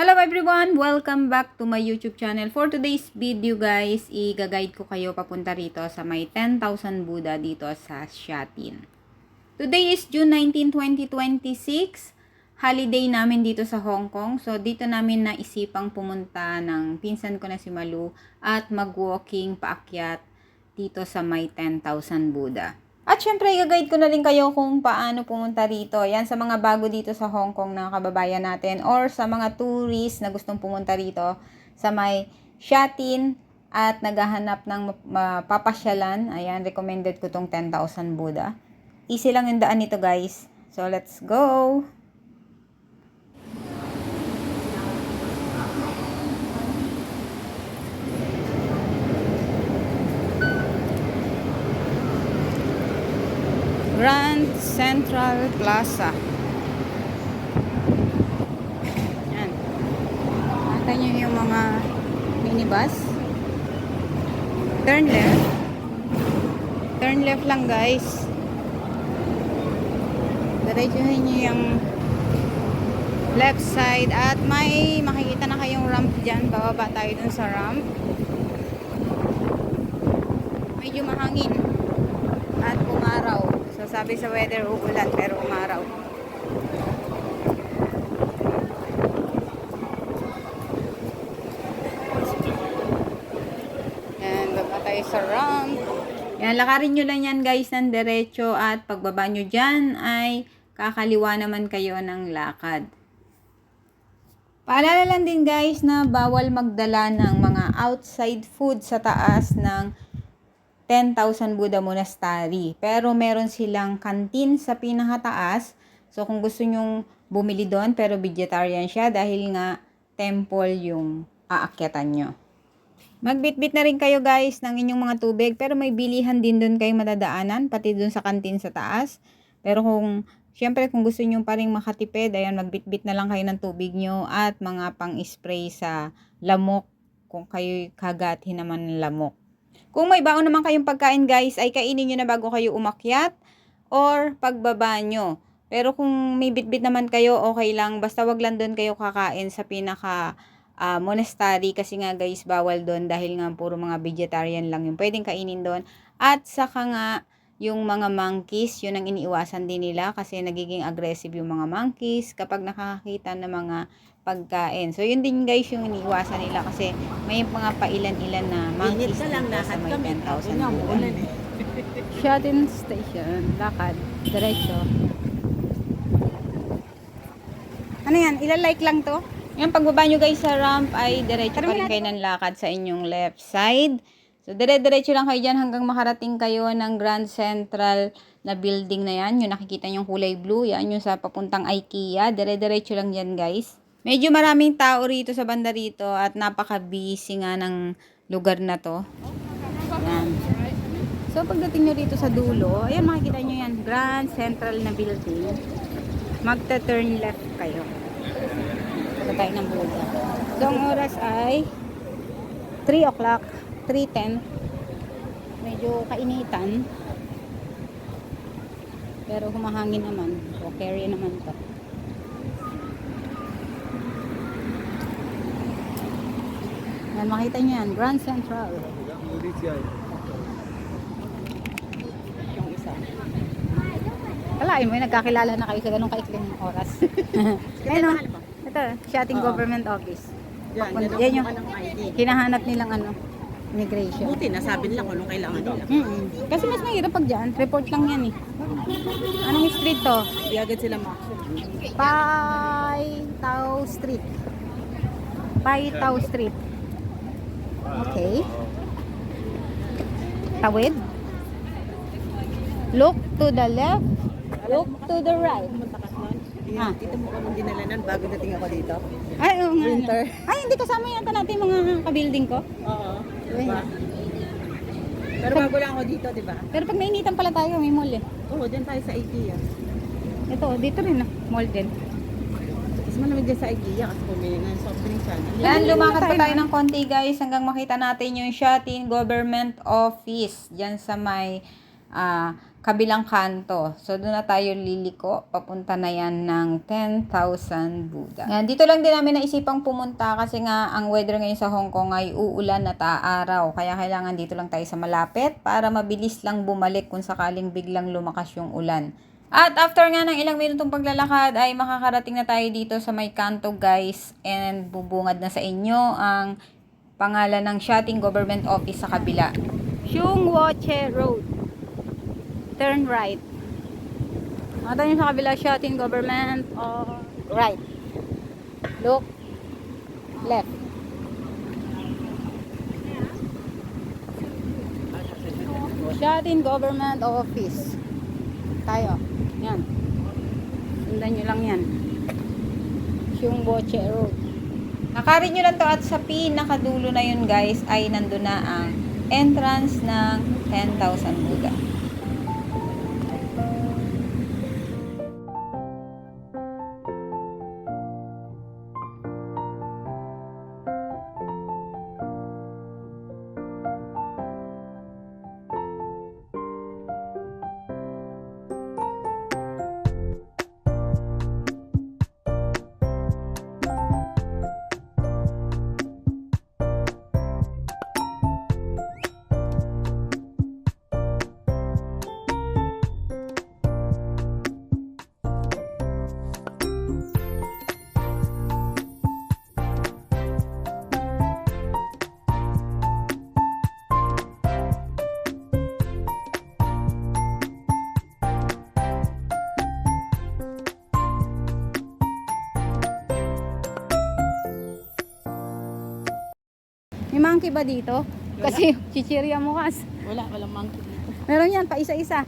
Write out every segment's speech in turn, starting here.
Hello everyone! Welcome back to my YouTube channel. For today's video guys, i-guide ko kayo papunta rito sa may 10,000 Buddha dito sa Shatin. Today is June 19, 2026. Holiday namin dito sa Hong Kong. So dito namin naisipang pumunta ng pinsan ko na si Malu at mag-walking paakyat dito sa may 10,000 Buddha. At syempre, i-guide ko na rin kayo kung paano pumunta rito. Yan sa mga bago dito sa Hong Kong na kababayan natin or sa mga tourist na gustong pumunta rito sa may Shatin at naghahanap ng mapapasyalan. Ayan, recommended ko tong 10,000 Buddha. Easy lang yung daan nito guys. So, let's go! Grand Central Plaza. Yan. Nakita nyo yung mga minibus. Turn left. Turn left lang guys. Diretsuhin nyo yung left side at may makikita na kayong ramp dyan. Bababa tayo dun sa ramp. Medyo mahangin at umaraw. So sabi sa weather uulan pero umaraw. Yan, baba tayo sa ramp. Yan, lakarin nyo lang yan guys ng derecho at pagbaba nyo dyan ay kakaliwa naman kayo ng lakad. Paalala lang din guys na bawal magdala ng mga outside food sa taas ng 10,000 Buddha Monastery. Pero meron silang kantin sa pinakataas. So kung gusto nyong bumili doon pero vegetarian siya dahil nga temple yung aakyatan nyo. Magbitbit na rin kayo guys ng inyong mga tubig pero may bilihan din doon kayo madadaanan pati doon sa kantin sa taas. Pero syempre kung gusto nyo pa rin makatipid, ayan, magbitbit na lang kayo ng tubig nyo at mga pang-spray sa lamok kung kayo kagatin naman ng lamok. Kung may baon naman kayong pagkain guys, ay kainin nyo na bago kayo umakyat or pagbaba nyo. Pero kung may bitbit naman kayo, okay lang. Basta wag lang doon kayo kakain sa pinaka monastery kasi nga guys, bawal doon dahil nga puro mga vegetarian lang yung pwedeng kainin doon. At saka nga, yung mga monkeys, yun ang iniiwasan din nila kasi nagiging aggressive yung mga monkeys kapag nakakakita ng mga pagkain. So, yun din guys yung iniiwasan nila kasi may mga pailan-ilan na monkeys dito sa may 10,000 Buddha. Shatin Station, lakad, diretso. Ano yan? Ilalike lang to? Yung pagbaba nyo guys sa ramp ay diretso pa rin kayo ng lakad sa inyong left side. So, dire-diretso lang kayo dyan hanggang makarating kayo ng Grand Central na building na yan. Yung nakikita yung kulay blue, yan yung sa papuntang IKEA. Dire-diretso lang yan guys. Medyo maraming tao rito sa banda rito at napaka-busy nga ng lugar na to. Yan. So, pagdating nyo rito sa dulo, ayan makikita nyo yan, Grand Central na building. Magta-turn left kayo. Punta tayo ng Buddha. So, ang oras ay 3 o'clock. 3:10. Medyo kainitan. Pero humahangin naman. So, carry naman to. Yan, makita nyo yan. Grand Central. Yung isa. Kalain mo yung nagkakilala na kayo sa ganong kaikling oras. Ayun o. Ito, Shatin Government Office. Yan yung hinahanap nilang ano. Immigration. Buti, nasabi nila kung anong kailangan nila. Kasi mas mahirap pag dyan. Report lang yan eh. Anong street to? Di agad sila ma-action. Pai Tao Street. Pai Tao Street. Okay. Tawid. Look to the left. Look to the right. Pumunta ka doon. Ah. Dito mo kami dinalanan bago dating ako dito. Ay, oo nga. Winter. Ay, hindi kasama yata natin mga kabuilding ko. Oo. Diba? Pero bago lang ako dito, diba? Pero pag nainitan pala tayo, may mall eh. Oo, dyan tayo sa IKEA. Ito, dito rin ah. Mall din. Mas malamig dyan sa IKEA kasi pumili nga yung soft drink siya. Yan, lumakad pa tayo ng konti guys hanggang makita natin yung Shatin Government Office. Diyan sa may kabilang kanto. So, doon na tayo liliko. Papunta na yan ng 10,000 Buddha. Yan, dito lang din namin naisipang pumunta kasi nga ang weather ngayon sa Hong Kong ay uulan at aaraw. Kaya kailangan dito lang tayo sa malapit para mabilis lang bumalik kung sakaling biglang lumakas yung ulan. At after nga ng ilang minutong paglalakad ay makakarating na tayo dito sa may kanto guys. And bubungad na sa inyo ang pangalan ng Shatin Government Office sa kabila. Shung Woche Road. Turn right. Nakita nyo sa kabila, Shatin Government or right. Look left. Shatin Government Office. Tayo. Yan. Sundan nyo lang yan. Shung Woche Road. Nakarin nyo lang to at sa pinakadulo na yun guys ay nandun na ang entrance ng 10,000 Buddha. May monkey ba dito? Kasi chichirya mo kas. Walang monkey dito. Meron yan pa isa-isa.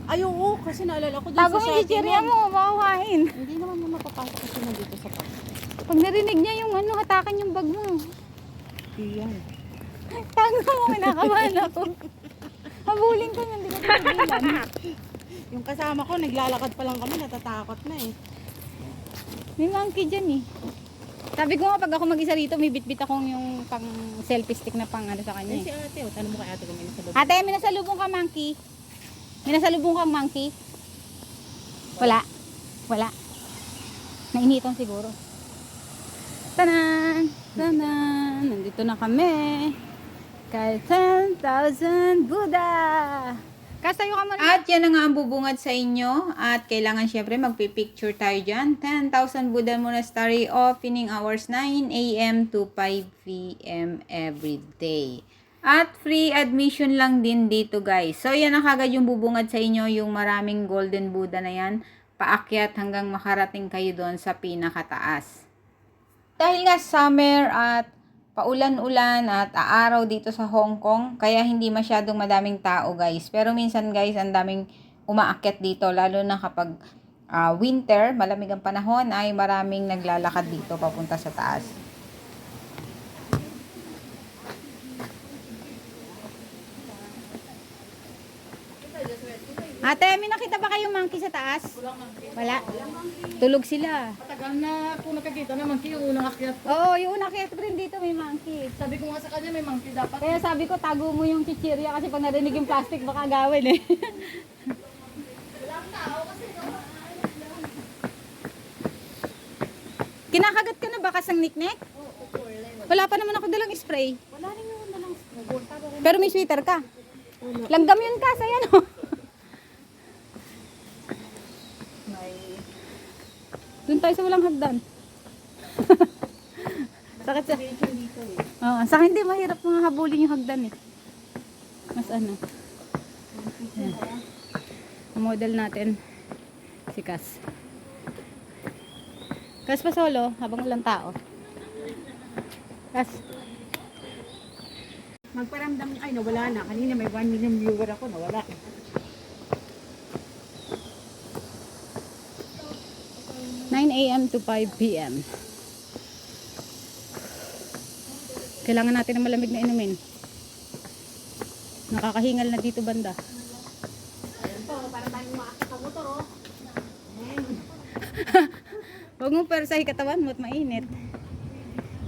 Ay, oo, kasi naalala ko dun Tago sa mo yung Shopee chichirya mo, makuhain. Hindi naman mo mapapasok kasi nandito sa park. Pag narinig niya yung ano, hatakan yung bag mo. Iyan. Tago mo, kinakabahan ako. Habulin ko hindi ko tigilan. Yung kasama ko, naglalakad pa lang kami, natatakot na eh. May monkey dyan eh. Sabi ko nga pag ako mag-isa rito, may bitbit akong yung pang selfie stick na pang ano sa kanya Ay, si eh. ate, tanong mo kay ate kung may nasa loob. Ate, may nasalubong ka monkey? May nasalubong kang monkey? Wala. Wala. Nainitan siguro. Tanan! Tanan! Nandito na kami. Kay 10,000 Buddha! Kastayo ka muna. At yan na nga ang bubungad sa inyo. At kailangan syempre magpipicture tayo dyan. 10,000 Buddha Monastery opening hours 9 a.m. to 5 p.m. every day. At free admission lang din dito guys. So yan na kagad yung bubungad sa inyo. Yung maraming golden Buddha na yan. Paakyat hanggang makarating kayo doon sa pinakataas. Dahil nga summer at paulan-ulan at aaraw dito sa Hong Kong, kaya hindi masyadong madaming tao guys. Pero minsan guys, ang daming umaakyat dito, lalo na kapag winter, malamig ang panahon, ay maraming naglalakad dito papunta sa taas. Ate, may nakita ba kayong monkey sa taas? Wala. Tulog sila. Matagal na ako nakakita na monkey, yung unang akyat. Oo, yung una kaya rin dito may monkey. Sabi ko nga sa kanya, may monkey dapat. Kaya sabi ko, tago mo yung chichirya kasi pag narinig yung plastic, baka gawin eh. Kinakagat ka na ba kasang niknek? Wala pa naman ako dalang spray. Wala rin naman na lang. Pero may sweater ka. Langgam yun ka, sa yan oh. Doon tayo sa walang hagdan. Sakit sa... Oo, sa akin hindi mahirap mga habulin yung hagdan eh. Mas ano. Ayan. Ang model natin si Cas. Cas pa solo habang walang tao. Cas. Magparamdam, ay nawala na. Kanina may 1 million viewer ako, nawala. 9 a.m. to 5 p.m. Kailangan natin ng malamig na inumin. Nakakahingal na dito banda. Huwag mo persahin katawan mo at mainit.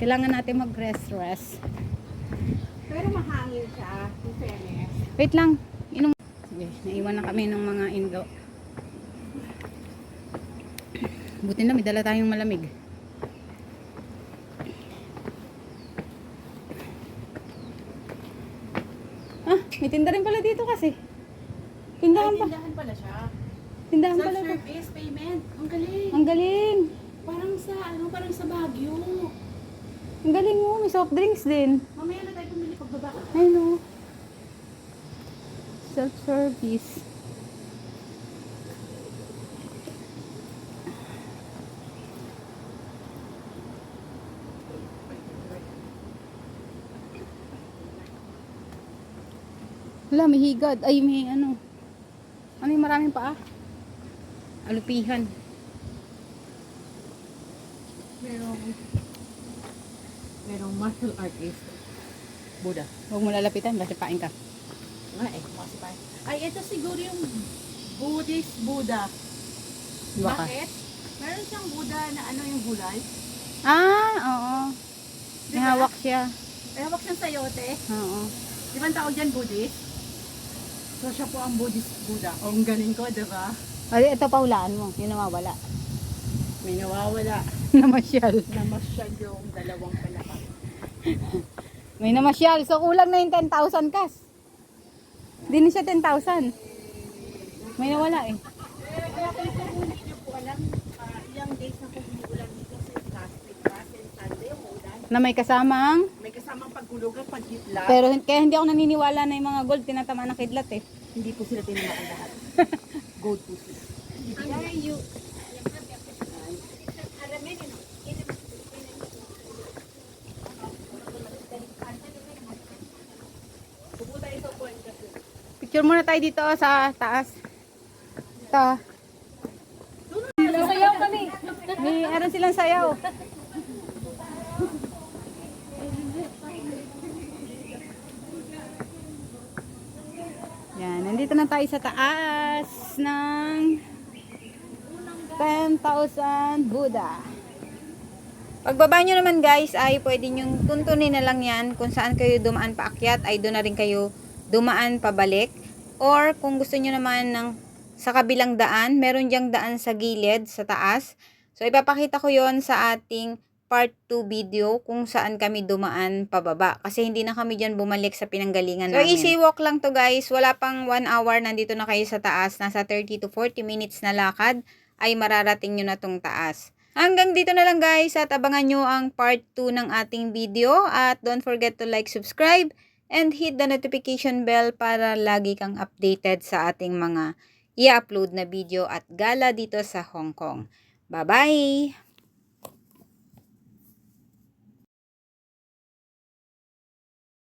Kailangan natin mag-rest. Pero mahangin siya, in fairness. Wait lang. Inom. Okay, naiwan na kami ng mga indo. Buti na may dala tayong malamig. Ah, may tinda rin pala dito kasi. Tindahan pa. Tindahan pala siya. Tindahan pala to. Self-service payment. Ang galing. Ang galing. Parang sa Baguio. Ang galing mo. May soft drinks din. Mamaya na tayo pumili pagbaba. Ayun o. Self-service. Wala, may higad. Ay, may ano. Ano yung maraming paa? Alupihan. Merong martial artist. Buddha. Huwag mo lalapitan, basta pain ka. Nga eh, makasipay. Ay, ito siguro yung Buddhist Buddha. Baka. Bakit? Meron siyang Buddha na ano yung gulay. Ah, oo. May Diba? hawak siya. Ay, hawak siyang sayote. Oo. Di ba ang tawag dyan Buddhist? So, siya po ang Buddhist Buddha. O, ang galing ko, di ba? Ay, ito paulaan mo. Yung nawawala. May nawawala. Namasyal. Namasyal yung dalawang palakang. May namasyal. So, kulang na yung 10,000 kas. Hindi na siya 10,000. May nawala eh. Kaya hindi niyo po alam, ilang days na kung umuulan dito sa plastic kasi Sunday umuulan. Na may kasamang. May kasamang paghulugan, paghitla. Pero kaya hindi ako naniniwala na yung mga gold tinatama ng kidlat eh. Hindi po sila tinamaan lahat. Gold po sila. Picture muna tayo dito sa taas. Ito. Sasayaw kami. May meron silang sayaw. Yan, nandito na tayo sa taas ng 10,000 Buddha. Pagbaba nyo naman guys ay pwede nyong tuntunin na lang yan kung saan kayo dumaan paakyat ay doon na rin kayo dumaan pabalik. Or kung gusto nyo naman ng sa kabilang daan, meron diyang daan sa gilid sa taas. So ipapakita ko yon sa ating part 2 video kung saan kami dumaan pababa. Kasi hindi na kami dyan bumalik sa pinanggalingan namin. So easy walk lang to guys. Wala pang 1 hour nandito na kayo sa taas. Nasa 30 to 40 minutes na lakad ay mararating nyo na tong taas. Hanggang dito na lang guys at abangan nyo ang part 2 ng ating video at don't forget to like, subscribe, and hit the notification bell para lagi kang updated sa ating mga i-upload na video at gala dito sa Hong Kong. Bye-bye!